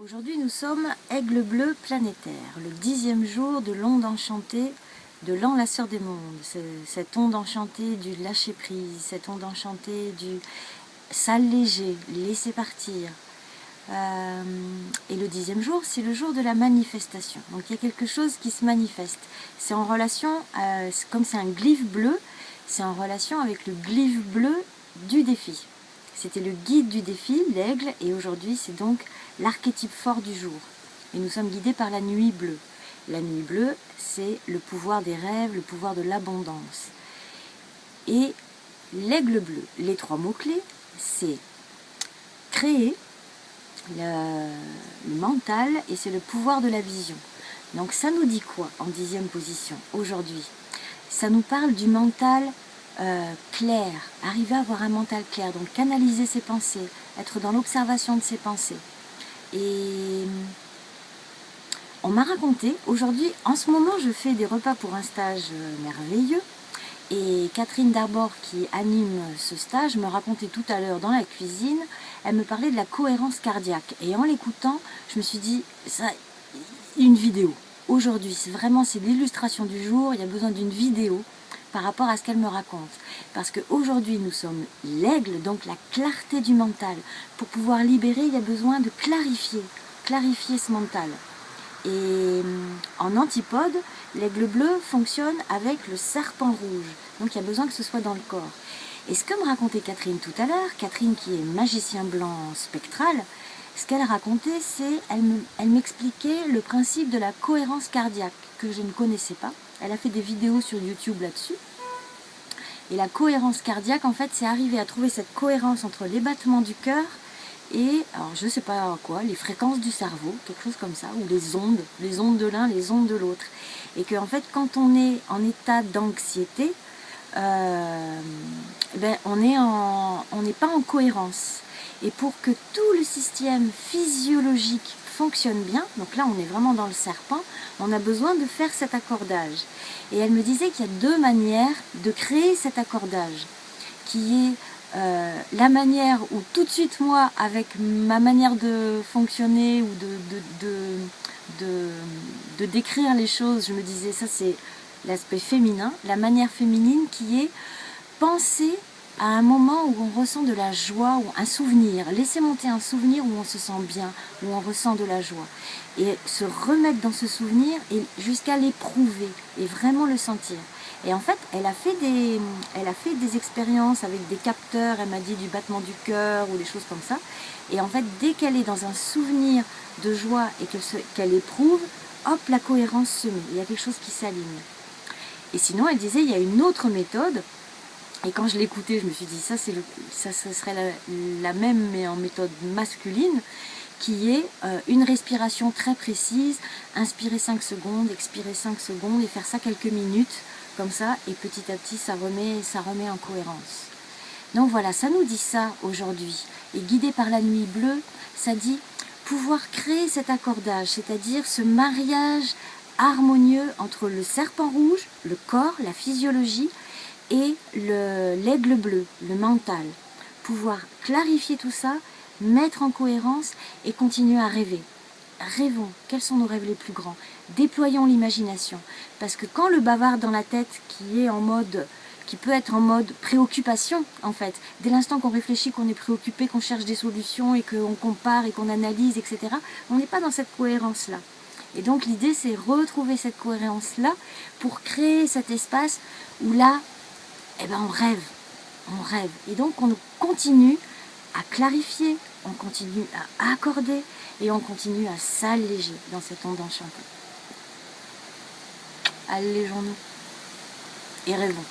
Aujourd'hui, nous sommes Aigle Bleu Planétaire, le 10e jour de l'onde enchantée de l'enlaceur des mondes. Cette onde enchantée du lâcher-prise, cette onde enchantée du s'alléger, laisser partir. Et le 10e jour, c'est le jour de la manifestation. Donc il y a quelque chose qui se manifeste. C'est en relation, comme c'est un glyphe bleu, c'est en relation avec le glyphe bleu du défi. C'était le guide du défi, l'aigle, et aujourd'hui c'est donc l'archétype fort du jour. Et nous sommes guidés par la nuit bleue. La nuit bleue, c'est le pouvoir des rêves, le pouvoir de l'abondance. Et l'aigle bleu, les 3 mots-clés, c'est créer, le mental, et c'est le pouvoir de la vision. Donc ça nous dit quoi en 10e position aujourd'hui? Ça nous parle du mental clair, arriver à avoir un mental clair, donc canaliser ses pensées, être dans l'observation de ses pensées. Et on m'a raconté, aujourd'hui, en ce moment je fais des repas pour un stage merveilleux, et Catherine Darbord qui anime ce stage me racontait tout à l'heure dans la cuisine, elle me parlait de la cohérence cardiaque, et en l'écoutant, je me suis dit, ça, une vidéo. Aujourd'hui, c'est l'illustration du jour, il y a besoin d'une vidéo par rapport à ce qu'elle me raconte. Parce qu'aujourd'hui, nous sommes l'aigle, donc la clarté du mental. Pour pouvoir libérer, il y a besoin de clarifier ce mental. Et en antipode, l'aigle bleu fonctionne avec le serpent rouge. Donc il y a besoin que ce soit dans le corps. Et ce que me racontait Catherine tout à l'heure, Catherine qui est magicien blanc spectral, ce qu'elle racontait, c'est, elle m'expliquait le principe de la cohérence cardiaque, que je ne connaissais pas. Elle a fait des vidéos sur YouTube là-dessus. Et la cohérence cardiaque, en fait, c'est arriver à trouver cette cohérence entre les battements du cœur et, alors je ne sais pas quoi, les fréquences du cerveau, quelque chose comme ça, ou les ondes de l'un, les ondes de l'autre. Et que, en fait, quand on est en état d'anxiété, on n'est pas en cohérence. Et pour que tout le système physiologique fonctionne bien, donc là on est vraiment dans le serpent, on a besoin de faire cet accordage. Et elle me disait qu'il y a 2 manières de créer cet accordage, qui est la manière où tout de suite moi, avec ma manière de fonctionner ou de décrire les choses, je me disais ça c'est l'aspect féminin, la manière féminine qui est penser à un moment où on ressent de la joie, ou un souvenir, laisser monter un souvenir où on se sent bien, où on ressent de la joie. Et se remettre dans ce souvenir et jusqu'à l'éprouver et vraiment le sentir. Et en fait, elle a fait des expériences avec des capteurs, elle m'a dit du battement du cœur ou des choses comme ça. Et en fait, dès qu'elle est dans un souvenir de joie et qu'elle éprouve, hop, la cohérence se met. Il y a quelque chose qui s'aligne. Et sinon, elle disait, il y a une autre méthode. Et quand je l'écoutais, je me suis dit, ça serait la même, mais en méthode masculine, qui est une respiration très précise, inspirer 5 secondes, expirer 5 secondes, et faire ça quelques minutes, comme ça, et petit à petit, ça remet en cohérence. Donc voilà, ça nous dit ça aujourd'hui. Et guidé par la nuit bleue, ça dit pouvoir créer cet accordage, c'est-à-dire ce mariage harmonieux entre le serpent rouge, le corps, la physiologie, et l'aigle bleu, le mental. Pouvoir clarifier tout ça, mettre en cohérence et continuer à rêver. Rêvons, quels sont nos rêves les plus grands? Déployons l'imagination. Parce que quand le bavard dans la tête qui peut être en mode préoccupation, en fait, dès l'instant qu'on réfléchit, qu'on est préoccupé, qu'on cherche des solutions et qu'on compare et qu'on analyse, etc., on n'est pas dans cette cohérence-là. Et donc l'idée, c'est retrouver cette cohérence-là pour créer cet espace où là, on rêve. Et donc on continue à clarifier, on continue à accorder et on continue à s'alléger dans cette onde enchantée. Allégeons-nous et rêvons.